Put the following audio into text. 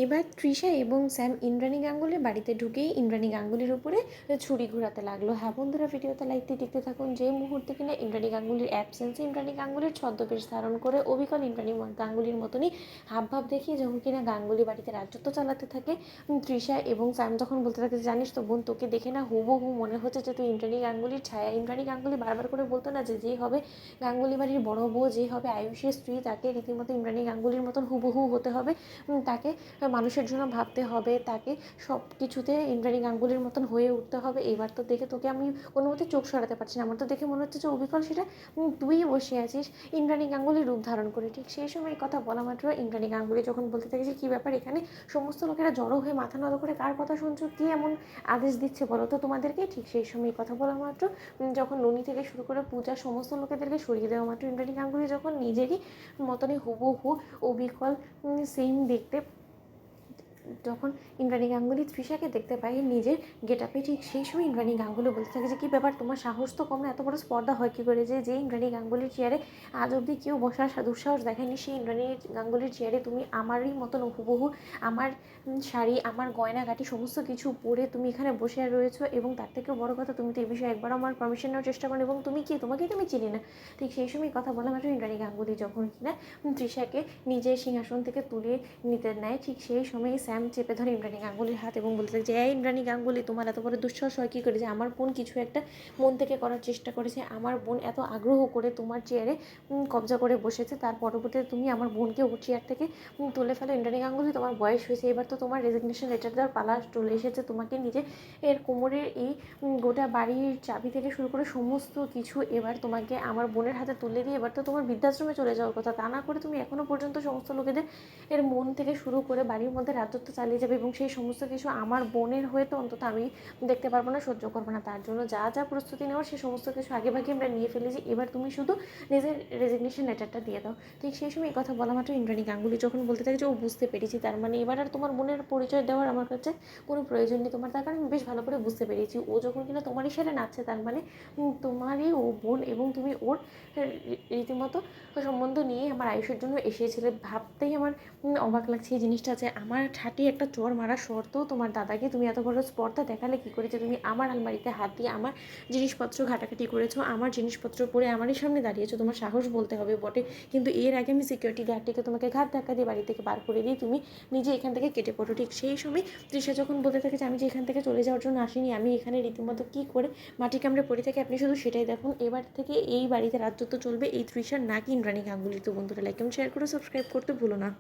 এবার তৃষা এবং স্যাম ইন্দ্রাণী গাঙ্গুলির বাড়িতে ঢুকেই ইন্দ্রাণী গাঙ্গুলির উপরে ছুরি ঘোরাতে লাগলো। হ্যাঁ বন্ধুরা, ভিডিওতে লাইক দিয়ে দেখতে থাকুন। যে মুহূর্তে কিনা ইন্দ্রাণী গাঙ্গুলির অ্যাবসেন্সে ইন্দ্রাণী গাঙ্গুলির ছদ্মবেশ ধারণ করে অবিকল ইন্দ্রাণী গাঙ্গুলির মতনই হাবভাব দেখিয়ে যখন কিনা গাঙ্গুলি বাড়িতে রাজত্ব চালাতে থাকে, তৃষা এবং স্যাম যখন বলতে থাকে, জানিস তো বোন, তোকে দেখে না হুবহু মনে হচ্ছে যে তুই ইন্দ্রাণী গাঙ্গুলির ছায়া। ইন্দ্রাণী গাঙ্গুলি বারবার করে বলতো না যে যেই হবে গাঙ্গুলি বাড়ির বড় বউ, যেই হবে আয়ুষের স্ত্রী, তাকে রীতিমতো ইন্দ্রাণী গাঙ্গুলির মতন হুবহু হতে হবে, তাকে মানুষের জন্য ভাবতে হবে, তাকে সব কিছুতে ইন্দ্রাণী গাঙ্গুলির মতন হয়ে উঠতে হবে। এবার তো দেখে তোকে আমি কোনো মতে চোখ সরাতে পারছি না, আমার তো দেখে মনে হচ্ছে যে অবিকল সেটা তুই বসে আছিস ইন্দ্রাণী গাঙ্গুলির রূপ ধারণ করে। ঠিক সেই সময় এই কথা বলা মাত্র ইন্দ্রাণী গাঙ্গুলি যখন বলতে থাকে যে কী ব্যাপার, এখানে সমস্ত লোকেরা জড়ো হয়ে মাথা নত করে কার কথা শুনছো, কী এমন আদেশ দিচ্ছে বলো তো তোমাদেরকে। ঠিক সেই সময় এই কথা বলা মাত্র যখন ননি থেকে শুরু করে পূজা সমস্ত লোকেদেরকে সরিয়ে দেওয়া মাত্র ইন্দ্রাণী গাঙ্গুলি যখন নিজেরই মতনই হুবহু অবিকল সেম দেখতে যখন ইন্দ্রাণী গাঙ্গুলি তৃষাকে দেখতে পাই নিজের গেটআপে, ঠিক সেই সময় ইন্দ্রাণী গাঙ্গুলি বলতে থাকে যে কী ব্যাপার, তোমার সাহস তো কম না, এত বড় স্পর্ধা হয় কী করে যে ইন্দ্রাণী গাঙ্গুলির চেয়ারে আজ অবধি কেউ বসার দুঃসাহস দেখেনি, সেই ইন্দ্রাণী গাঙ্গুলির চেয়ারে তুমি আমারই মতন হুবহু আমার শাড়ি, আমার গয়নাগাটি সমস্ত কিছু পরে তুমি এখানে বসে রয়েছো, এবং তার থেকেও বড় কথা, তুমি তো এই বিষয়ে একবার আমার পারমিশন নেওয়ার চেষ্টা করো, এবং তুমি কি, তোমাকেই তো আমি চিনি না। ঠিক সেই সময় কথা বলা মাত্র ইন্দ্রাণী গাঙ্গুলি যখন কিনা তৃষাকে নিজের সিংহাসন থেকে তুলে নিতে নেয়, ঠিক সেই সময় স্যাম চেপে ধরে ইন্দ্রাণী গাঙ্গুলির হাত এবং বলতে থাকে যে এই ইন্দ্রাণী গাঙ্গুলি, তোমার এত বড় দুঃসাহস হয় কী করে যে আমার বোন কিছু একটা মন থেকে করার চেষ্টা করেছে, আমার বোন এত আগ্রহ করে তোমার চেয়ারে কবজা করে বসেছে, তার পরবর্তীতে তুমি আমার বোনকে ওর চেয়ার থেকে তুলে ফেলো। ইন্দ্রাণী গাঙ্গুলি, তোমার বয়স হয়েছে, এবার তো তোমার রেজিগনেশন লেটার দেওয়ার পালা চলে এসেছে, তোমাকে নিজে এর কোমরের এই গোটা বাড়ির চাবি থেকে শুরু করে সমস্ত কিছু এবার তোমাকে আমার বোনের হাতে তুলে দিয়ে এবার তো তোমার বৃদ্ধাশ্রমে চলে যাওয়ার কথা, তা না করে তুমি এখনও পর্যন্ত সমস্ত লোকেদের এর মন থেকে শুরু করে বাড়ির মধ্যে রাজত্ব চালিয়ে যাবে, এবং সেই সমস্ত কিছু আমার বোনের হয়ে তো অন্তত আমি দেখতে পারবো না, সহ্য করবো না। তার জন্য যা যা প্রস্তুতি নেওয়ার সে সমস্ত কিছু আগেভাগে আমরা নিয়ে ফেলেছি, এবার তুমি শুধু নিজের রেজিগনেশন লেটারটা দিয়ে দাও। ঠিক সেই সময় এই কথা বলা মাত্র ইন্দ্রাণী গাঙ্গুলি যখন বলতে থাকে যে ও বুঝতে পেরেছি, তার মানে এবার আর তোমার বোনের পরিচয় দেওয়ার আমার কাছে কোনো প্রয়োজন নেই তোমার, তার কারণ আমি বেশ ভালো করে বুঝতে পেরেছি ও যখন কিনা তোমারই সাথে নাচছে, তার মানে তোমারই ও বোন, এবং তুমি ওর রীতিমতো সম্বন্ধ নিয়ে আমার আয়ুষের জন্য এসেছিলে। ভাবতেই আমার অবাক লাগছে এই জিনিসটা, আছে আমার ঠাটি একটা চোর মারা সত্ত্বেও তোমার দাদাকে তুমি এত বড় স্পর্ধা দেখালে কী করেছে, তুমি আমার আলমারিতে হাত দিয়ে আমার জিনিসপত্র ঘাটাঘাটি করেছো, আমার জিনিসপত্র পরে আমারই সামনে দাঁড়িয়েছো, তোমার সাহস বলতে হবে বটে, কিন্তু এর আগে আমি সিকিউরিটি গার্ডটিকে তোমাকে ঘাত ধাক্কা দিয়ে বাড়ি থেকে বার করে দিয়ে তুমি নিজে এখান থেকে কেটে পড়ো। ঠিক সেই সময় তৃষা যখন বলতে থাকে যে আমি যে এখান থেকে চলে যাওয়ার জন্য আসিনি, আমি এখানে রীতিমতো কী করে মাটি কামড়ে পড়ে থাকে আপনি শুধু সেটাই দেখুন, এবার থেকে এই বাড়িতে রাজত্ব চলবে এই তৃষার নাকি ইন্দ্রাণী গাঙ্গুলি। তো বন্ধুরা লাইক এবং শেয়ার করে সাবস্ক্রাইব করতে ভুলো না।